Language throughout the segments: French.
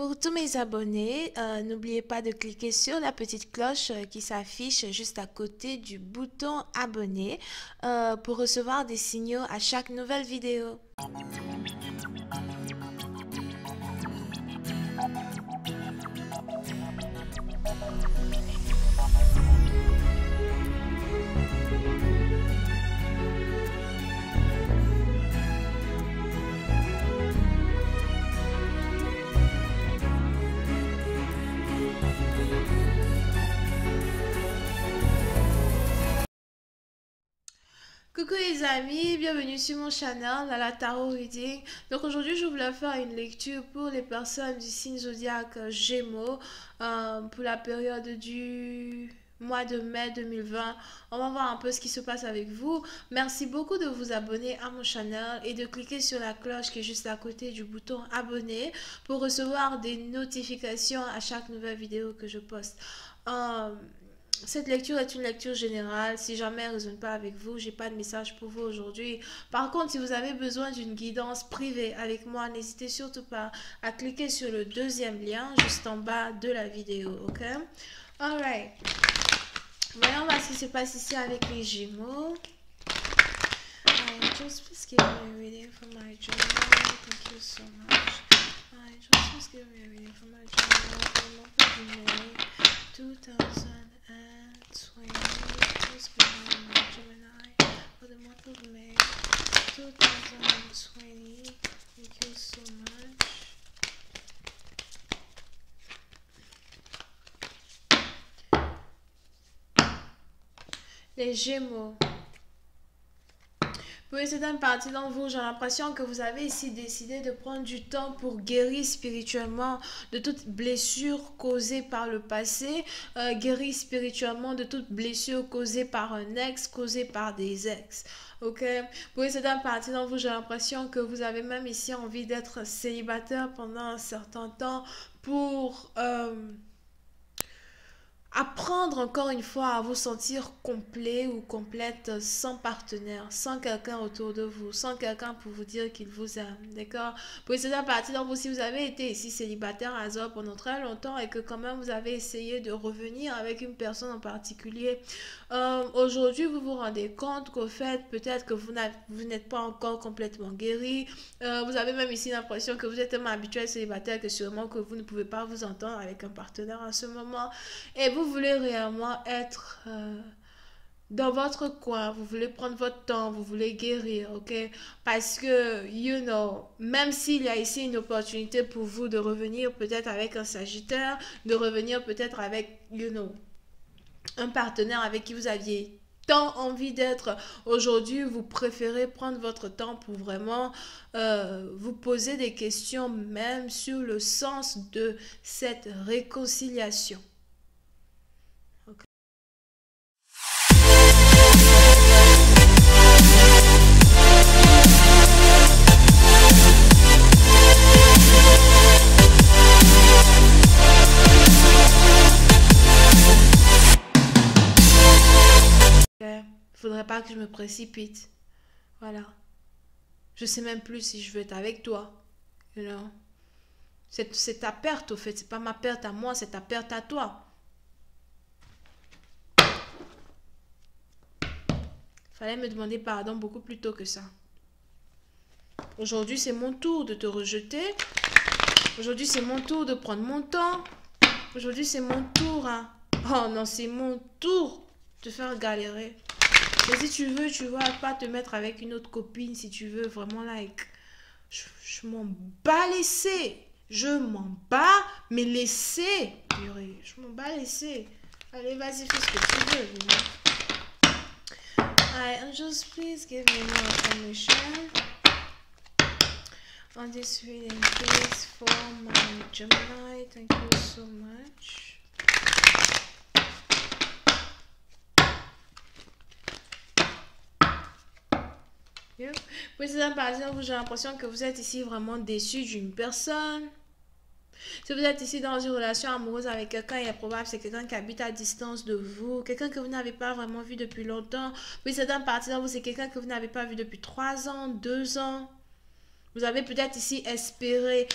Pour tous mes abonnés, n'oubliez pas de cliquer sur la petite cloche qui s'affiche juste à côté du bouton abonner pour recevoir des signaux à chaque nouvelle vidéo. Coucou les amis, bienvenue sur mon channel, la Tarot Reading. Donc aujourd'hui je voulais faire une lecture pour les personnes du signe zodiaque Gémeaux pour la période du mois de mai 2020. On va voir un peu ce qui se passe avec vous. Merci beaucoup de vous abonner à mon channel et de cliquer sur la cloche qui est juste à côté du bouton abonner pour recevoir des notifications à chaque nouvelle vidéo que je poste. Cette lecture est une lecture générale. Si jamais elle ne résonne pas avec vous, j'ai pas de message pour vous aujourd'hui. Par contre, si vous avez besoin d'une guidance privée avec moi, n'hésitez surtout pas à cliquer sur le deuxième lien juste en bas de la vidéo, ok? Alright. Voyons voir ce qui se passe ici avec les Gémeaux. Just please give me a reading for my journal. Thank you so much. Just please give me a reading for my journal for the month of May 2020. Please give me my Gemini for the month of May 2020. Thank you so much. Les Gémeaux. Pour certaines parties d'entre vous, j'ai l'impression que vous avez ici décidé de prendre du temps pour guérir spirituellement de toute blessure causée par le passé, guérir spirituellement de toute blessure causée par un ex, causée par des ex. Ok, pour certaines parties d'entre vous, j'ai l'impression que vous avez même ici envie d'être célibataire pendant un certain temps pour apprendre encore une fois à vous sentir complet ou complète sans partenaire, sans quelqu'un autour de vous, sans quelqu'un pour vous dire qu'il vous aime, d'accord? Pour cette partie d'entre vous, si vous avez été ici célibataire à Azor pendant très longtemps et que quand même vous avez essayé de revenir avec une personne en particulier, aujourd'hui vous vous rendez compte qu'au fait, peut-être que vous n'êtes pas encore complètement guéri, vous avez même ici l'impression que vous êtes tellement habitué à célibataire que sûrement que vous ne pouvez pas vous entendre avec un partenaire en ce moment, et vous voulez réellement être dans votre coin, vous voulez prendre votre temps, vous voulez guérir, ok? Parce que, même s'il y a ici une opportunité pour vous de revenir peut-être avec un Sagittaire, de revenir peut-être avec, un partenaire avec qui vous aviez tant envie d'être, aujourd'hui, vous préférez prendre votre temps pour vraiment vous poser des questions même sur le sens de cette réconciliation. Faudrait pas que je me précipite. Voilà. Je sais même plus si je veux être avec toi. C'est ta perte au fait. C'est pas ma perte à moi, c'est ta perte à toi. Fallait me demander pardon beaucoup plus tôt que ça. Aujourd'hui, c'est mon tour de te rejeter. Aujourd'hui, c'est mon tour de prendre mon temps. Aujourd'hui, c'est mon tour. Oh non, c'est mon tour de faire galérer. Et si tu veux, tu vas pas te mettre avec une autre copine si tu veux vraiment like. Je m'en bats laisser. Je m'en bats mais laisser. Je m'en bats laisser. Allez, vas-y, fais ce que tu veux. Alright, just please give me more information on this reading, please, for my Gemini. Thank you so much. Pour certaines personnes, j'ai l'impression que vous êtes ici vraiment déçu d'une personne. Si vous êtes ici dans une relation amoureuse avec quelqu'un, il est probable que c'est quelqu'un qui habite à distance de vous, quelqu'un que vous n'avez pas vraiment vu depuis longtemps. Puis certaines parties de vous, c'est quelqu'un que vous n'avez pas vu depuis 3 ans, 2 ans. Vous avez peut-être ici espéré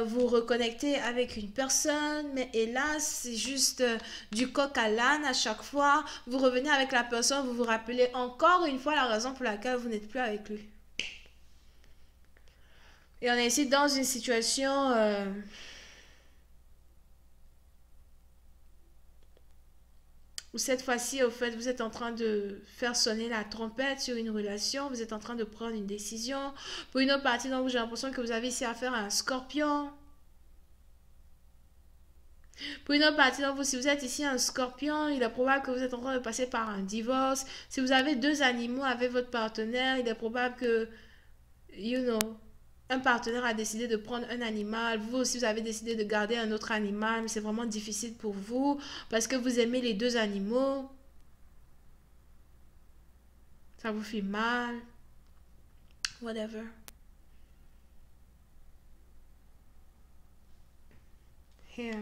vous reconnecter avec une personne, mais hélas, c'est juste du coq à l'âne à chaque fois. Vous revenez avec la personne, vous vous rappelez encore une fois la raison pour laquelle vous n'êtes plus avec lui. Et on est ici dans une situation où cette fois-ci, au fait, vous êtes en train de faire sonner la trompette sur une relation, vous êtes en train de prendre une décision. Pour une autre partie, donc j'ai l'impression que vous avez ici affaire à un scorpion. Pour une autre partie, donc si vous êtes ici un scorpion, il est probable que vous êtes en train de passer par un divorce. Si vous avez deux animaux avec votre partenaire, il est probable que, un partenaire a décidé de prendre un animal. Vous aussi, vous avez décidé de garder un autre animal, mais c'est vraiment difficile pour vous parce que vous aimez les deux animaux. Ça vous fait mal. Whatever. Here.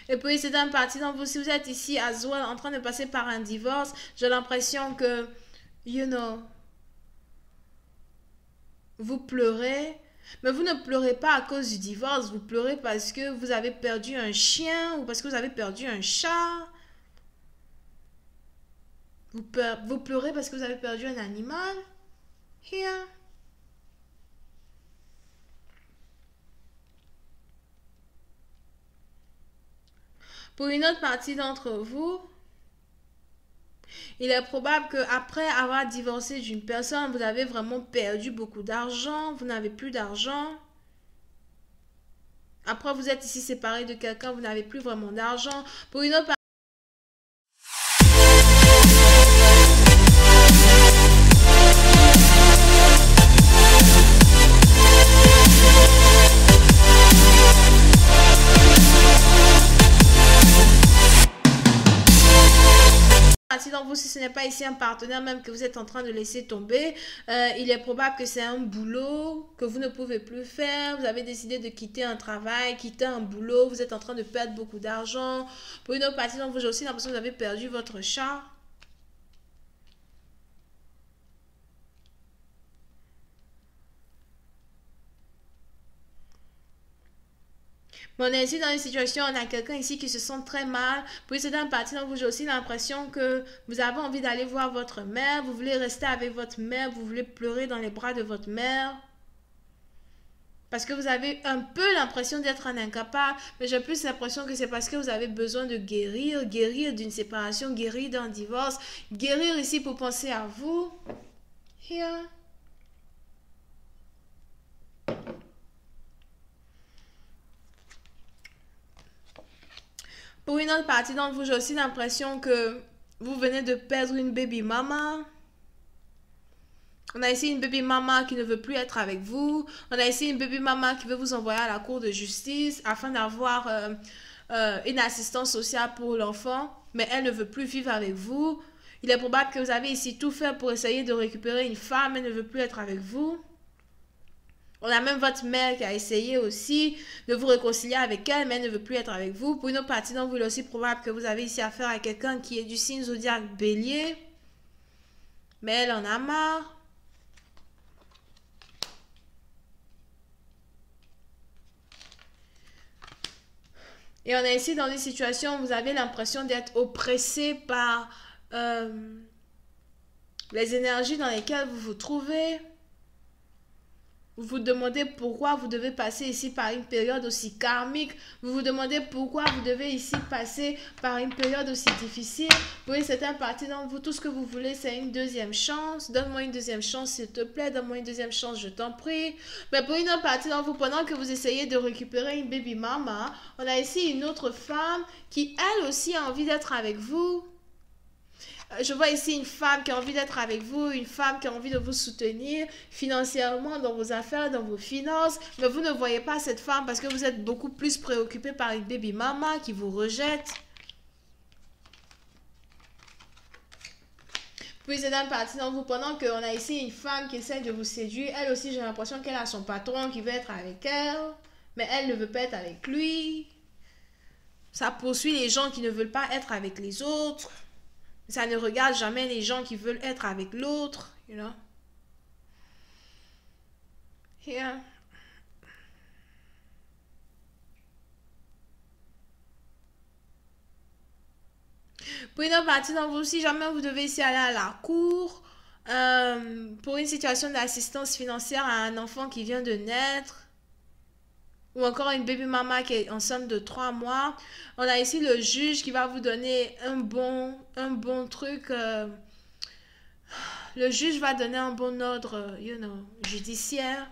Et puis c'est un parti, donc vous, si vous êtes ici à Zoal en train de passer par un divorce, j'ai l'impression que, vous pleurez, mais vous ne pleurez pas à cause du divorce, vous pleurez parce que vous avez perdu un chien ou parce que vous avez perdu un chat. Vous pleurez parce que vous avez perdu un animal. Here. Pour une autre partie d'entre vous, il est probable qu'après avoir divorcé d'une personne, vous avez vraiment perdu beaucoup d'argent, vous n'avez plus d'argent. Après, vous êtes ici séparé de quelqu'un, vous n'avez plus vraiment d'argent. Pour une autre partie, donc vous, si ce n'est pas ici un partenaire même que vous êtes en train de laisser tomber, il est probable que c'est un boulot que vous ne pouvez plus faire. Vous avez décidé de quitter un travail, quitter un boulot, vous êtes en train de perdre beaucoup d'argent. Pour une autre partie, donc vous avez aussi l'impression que vous avez perdu votre chat. Mais on est ici dans une situation, on a quelqu'un ici qui se sent très mal. Puis c'est un parti, donc vous avez aussi l'impression que vous avez envie d'aller voir votre mère, vous voulez rester avec votre mère, vous voulez pleurer dans les bras de votre mère. Parce que vous avez un peu l'impression d'être un incapable, mais j'ai plus l'impression que c'est parce que vous avez besoin de guérir, guérir d'une séparation, guérir d'un divorce, guérir ici pour penser à vous. Here. Pour une autre partie d'entre vous, j'ai aussi l'impression que vous venez de perdre une baby mama. On a ici une baby mama qui ne veut plus être avec vous. On a ici une baby mama qui veut vous envoyer à la cour de justice afin d'avoir une assistance sociale pour l'enfant. Mais elle ne veut plus vivre avec vous. Il est probable que vous avez ici tout fait pour essayer de récupérer une femme. Elle ne veut plus être avec vous. On a même votre mère qui a essayé aussi de vous réconcilier avec elle, mais elle ne veut plus être avec vous. Pour une autre partie, donc, il est aussi probable que vous avez ici affaire à quelqu'un qui est du signe zodiaque bélier. Mais elle en a marre. Et on est ici dans une situation où vous avez l'impression d'être oppressé par les énergies dans lesquelles vous vous trouvez. Vous vous demandez pourquoi vous devez passer ici par une période aussi karmique. Vous vous demandez pourquoi vous devez ici passer par une période aussi difficile. Oui, c'est un parti dans vous. Tout ce que vous voulez, c'est une deuxième chance. Donne-moi une deuxième chance, s'il te plaît. Donne-moi une deuxième chance, je t'en prie. Mais pour une autre partie dans vous, pendant que vous essayez de récupérer une baby mama, on a ici une autre femme qui, elle aussi, a envie d'être avec vous. Je vois ici une femme qui a envie d'être avec vous, une femme qui a envie de vous soutenir financièrement dans vos affaires, dans vos finances. Mais vous ne voyez pas cette femme parce que vous êtes beaucoup plus préoccupé par une baby mama qui vous rejette. Puis c'est un parti dans vous pendant qu'on a ici une femme qui essaie de vous séduire. Elle aussi, j'ai l'impression qu'elle a son patron qui veut être avec elle. Mais elle ne veut pas être avec lui. Ça poursuit les gens qui ne veulent pas être avec les autres. Ça ne regarde jamais les gens qui veulent être avec l'autre, you know. Yeah. Pour une autre partie d'entre vous, si jamais vous devez ici aller à la cour pour une situation d'assistance financière à un enfant qui vient de naître, ou encore une baby mama qui est enceinte de 3 mois, on a ici le juge qui va vous donner un bon truc. Le juge va donner un bon ordre, judiciaire.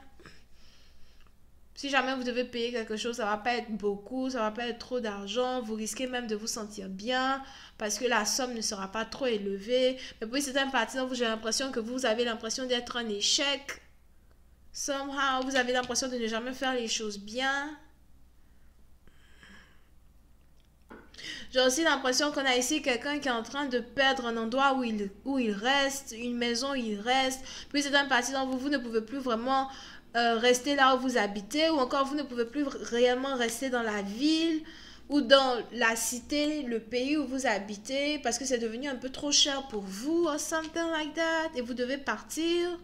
Si jamais vous devez payer quelque chose, ça va pas être beaucoup, ça va pas être trop d'argent. Vous risquez même de vous sentir bien parce que la somme ne sera pas trop élevée. Mais pour certaines parties, donc j'ai l'impression que vous avez l'impression d'être un échec. Somehow, vous avez l'impression de ne jamais faire les choses bien. J'ai aussi l'impression qu'on a ici quelqu'un qui est en train de perdre un endroit où il reste, une maison où il reste. Puis c'est un parti dont vous ne pouvez plus vraiment rester là où vous habitez, ou encore vous ne pouvez plus réellement rester dans la ville ou dans la cité, le pays où vous habitez, parce que c'est devenu un peu trop cher pour vous, or something like that, et vous devez partir.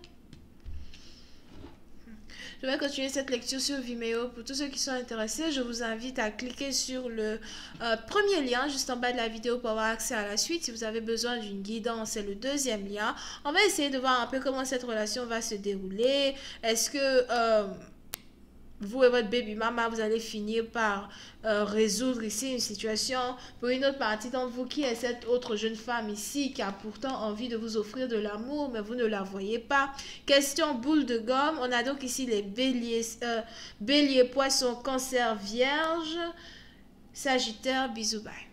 Je vais continuer cette lecture sur Vimeo. Pour tous ceux qui sont intéressés, je vous invite à cliquer sur le premier lien juste en bas de la vidéo pour avoir accès à la suite. Si vous avez besoin d'une guidance, c'est le deuxième lien. On va essayer de voir un peu comment cette relation va se dérouler. Est-ce que vous et votre baby mama, vous allez finir par résoudre ici une situation. Pour une autre partie d'entre vous, qui est cette autre jeune femme ici qui a pourtant envie de vous offrir de l'amour, mais vous ne la voyez pas. Question boule de gomme. On a donc ici les béliers, poissons, cancer, vierge, sagittaire, bisous, bye.